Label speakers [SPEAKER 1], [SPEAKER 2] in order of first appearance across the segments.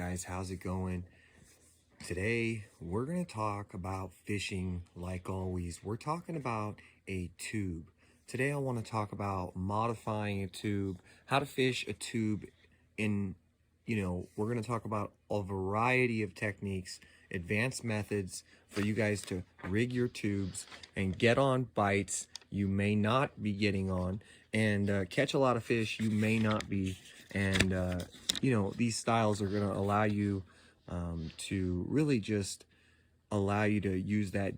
[SPEAKER 1] guys, how's it going? Today we're going to talk about fishing like always. We're talking about a tube. Today I want to talk about modifying a tube, how to fish a tube in, we're going to talk about a variety of techniques, advanced methods for you guys to rig your tubes and get on bites you may not be getting on, and catch a lot of fish you may not be. And these styles are going to allow you to really just allow you to use that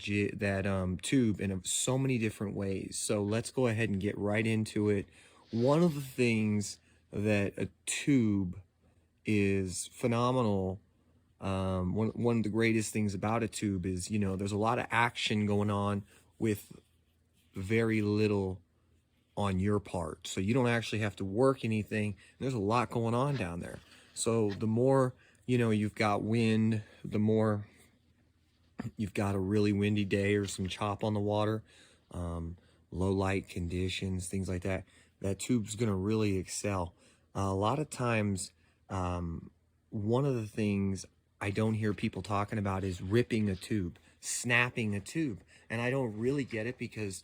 [SPEAKER 1] tube in so many different ways. So let's go ahead and get right into it. One of the things that a tube is phenomenal, one of the greatest things about a tube is, there's a lot of action going on with very little on your part. So you don't actually have to work anything. There's a lot going on down there. So the more, you've got wind, the more you've got a really windy day or some chop on the water, low light conditions, things like that, that tube's going to really excel. A lot of times, one of the things I don't hear people talking about is ripping a tube, snapping a tube. And I don't really get it because,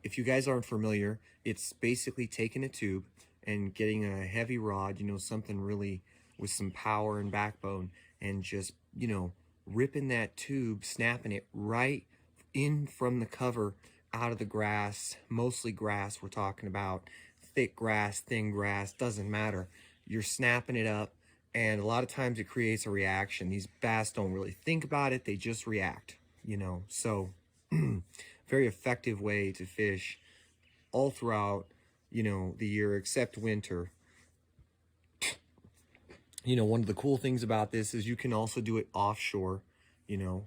[SPEAKER 1] if you guys aren't familiar, it's basically taking a tube and getting a heavy rod, something really with some power and backbone, and just, ripping that tube, snapping it right in from the cover out of the grass, mostly grass we're talking about, thick grass, thin grass, doesn't matter. You're snapping it up, and a lot of times it creates a reaction. These bass don't really think about it, they just react, so very effective way to fish all throughout, the year except winter. One of the cool things about this is you can also do it offshore. You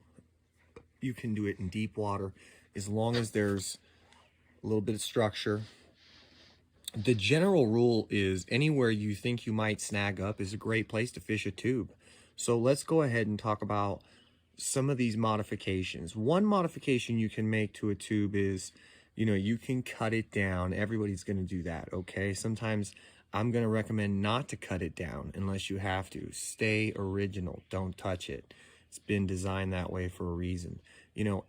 [SPEAKER 1] can do it in deep water as long as there's a little bit of structure. The general rule is anywhere you think you might snag up is a great place to fish a tube. So let's go ahead and talk about some of these modifications. One modification you can make to a tube is, you can cut it down. Everybody's going to do that, okay? Sometimes I'm going to recommend not to cut it down unless you have to. Stay original. Don't touch it. It's been designed that way for a reason.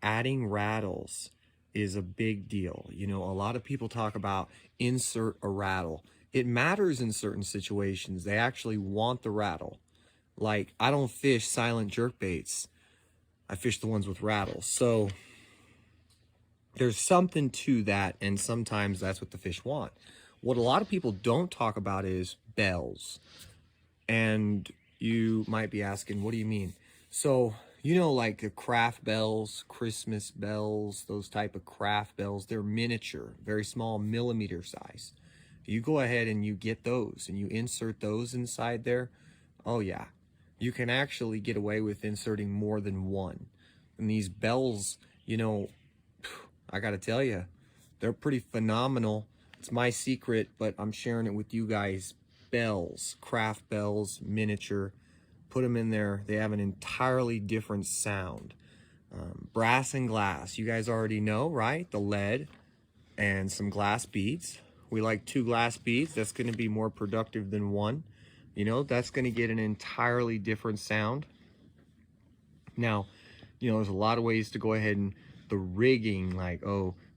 [SPEAKER 1] Adding rattles is a big deal. A lot of people talk about insert a rattle. It matters in certain situations. They actually want the rattle. Like, I don't fish silent jerk baits. I fish the ones with rattles. So there's something to that, and sometimes that's what the fish want. What a lot of people don't talk about is bells. And you might be asking, what do you mean? So, like the craft bells, Christmas bells, those type of craft bells, they're miniature, very small, millimeter size. You go ahead and you get those and you insert those inside there. Oh yeah, you can actually get away with inserting more than one. And these bells, I gotta tell you, they're pretty phenomenal. It's my secret, but I'm sharing it with you guys. Bells, craft bells, miniature, put them in there. They have an entirely different sound. Brass and glass, you guys already know, right? The lead and some glass beads. We like 2 glass beads. That's going to be more productive than 1. That's going to get an entirely different sound. Now, there's a lot of ways to go ahead, and the rigging, like,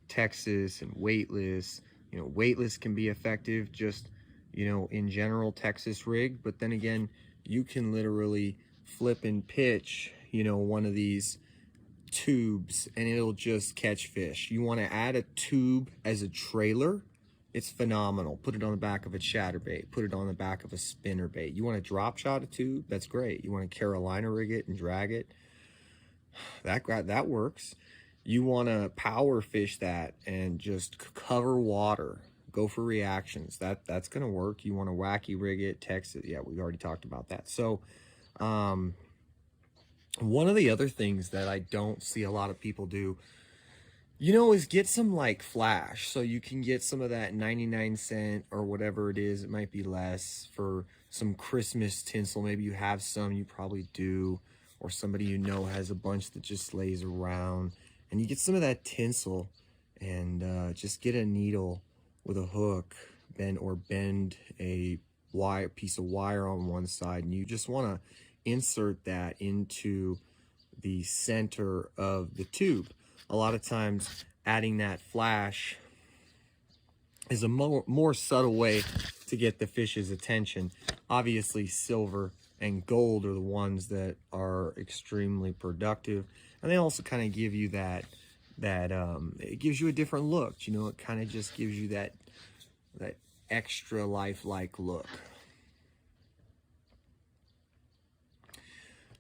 [SPEAKER 1] Texas and weightless. Weightless can be effective just, in general, Texas rig. But then again, you can literally flip and pitch, one of these tubes and it'll just catch fish. You want to add a tube as a trailer, it's phenomenal. Put it on the back of a chatterbait, put it on the back of a spinnerbait. You want to drop shot a tube, that's great. You want to Carolina rig it and drag it, that works. You want to power fish that and just cover water, go for reactions, that's gonna work. You want to wacky rig it, Texas, yeah, we already talked about that. So one of the other things that I don't see a lot of people do, is get some like flash. So you can get some of that 99-cent or whatever it is, it might be less, for some Christmas tinsel. Maybe you have some, you probably do, or somebody has a bunch that just lays around, and you get some of that tinsel and just get a needle with a hook, bend a wire, piece of wire on one side, and you just want to insert that into the center of the tube. A lot of times adding that flash is a more subtle way to get the fish's attention. Obviously, silver and gold are the ones that are extremely productive, and they also kind of give you that it gives you a different look. You know, it kind of just gives you that extra lifelike look.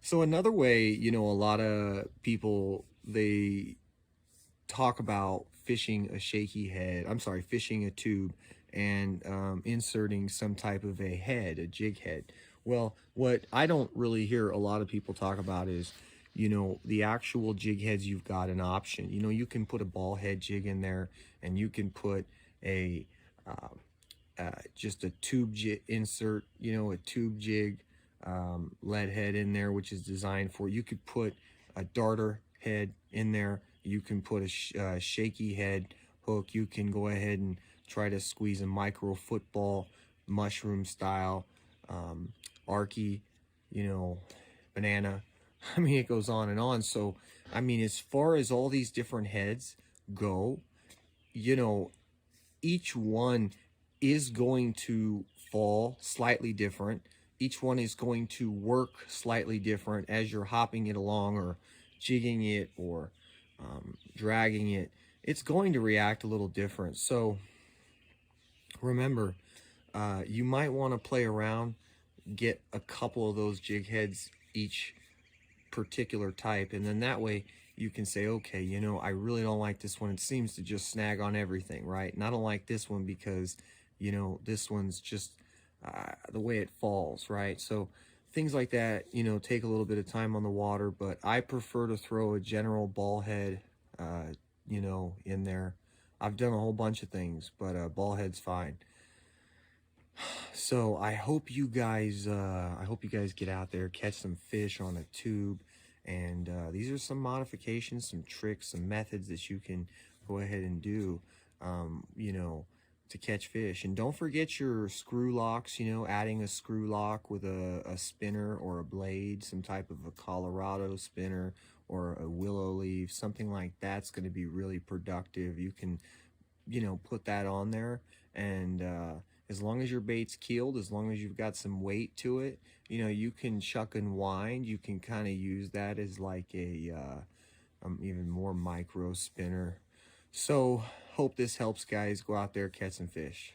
[SPEAKER 1] So another way, you know, a lot of people, they talk about fishing a shaky head, fishing a tube and inserting some type of a head, a jig head. Well, what I don't really hear a lot of people talk about is, you know, the actual jig heads. You've got an option. You know, you can put a ball head jig in there, and you can put a just a tube jig insert, you know, a tube jig lead head in there, which is designed for, you could put a darter head in there. You can put a shaky head hook. You can go ahead and try to squeeze a micro football, mushroom style, arky, you know, banana. I mean, it goes on and on. So, I mean, as far as all these different heads go, you know, each one is going to fall slightly different. Each one is going to work slightly different as you're hopping it along or jigging it or dragging it. It's going to react a little different. So remember, you might want to play around, get a couple of those jig heads each particular type, and then that way you can say, okay, you know, I really don't like this one. It seems to just snag on everything, right? And I don't like this one because, you know, this one's just the way it falls, right? So things like that, you know, take a little bit of time on the water, but I prefer to throw a general ball head, you know, in there. I've done a whole bunch of things, but ball head's fine. So I hope you guys get out there, catch some fish on a tube, and these are some modifications, some tricks, some methods that you can go ahead and do, you know, to catch fish. And don't forget your screw locks. You know, adding a screw lock with a spinner or a blade, some type of a Colorado spinner or a willow leaf, something like that's going to be really productive. You can, you know, put that on there, and as long as your bait's keeled, as long as you've got some weight to it, you know, you can chuck and wind. You can kind of use that as like a even more micro spinner. So hope this helps, guys. Go out there, catch some fish.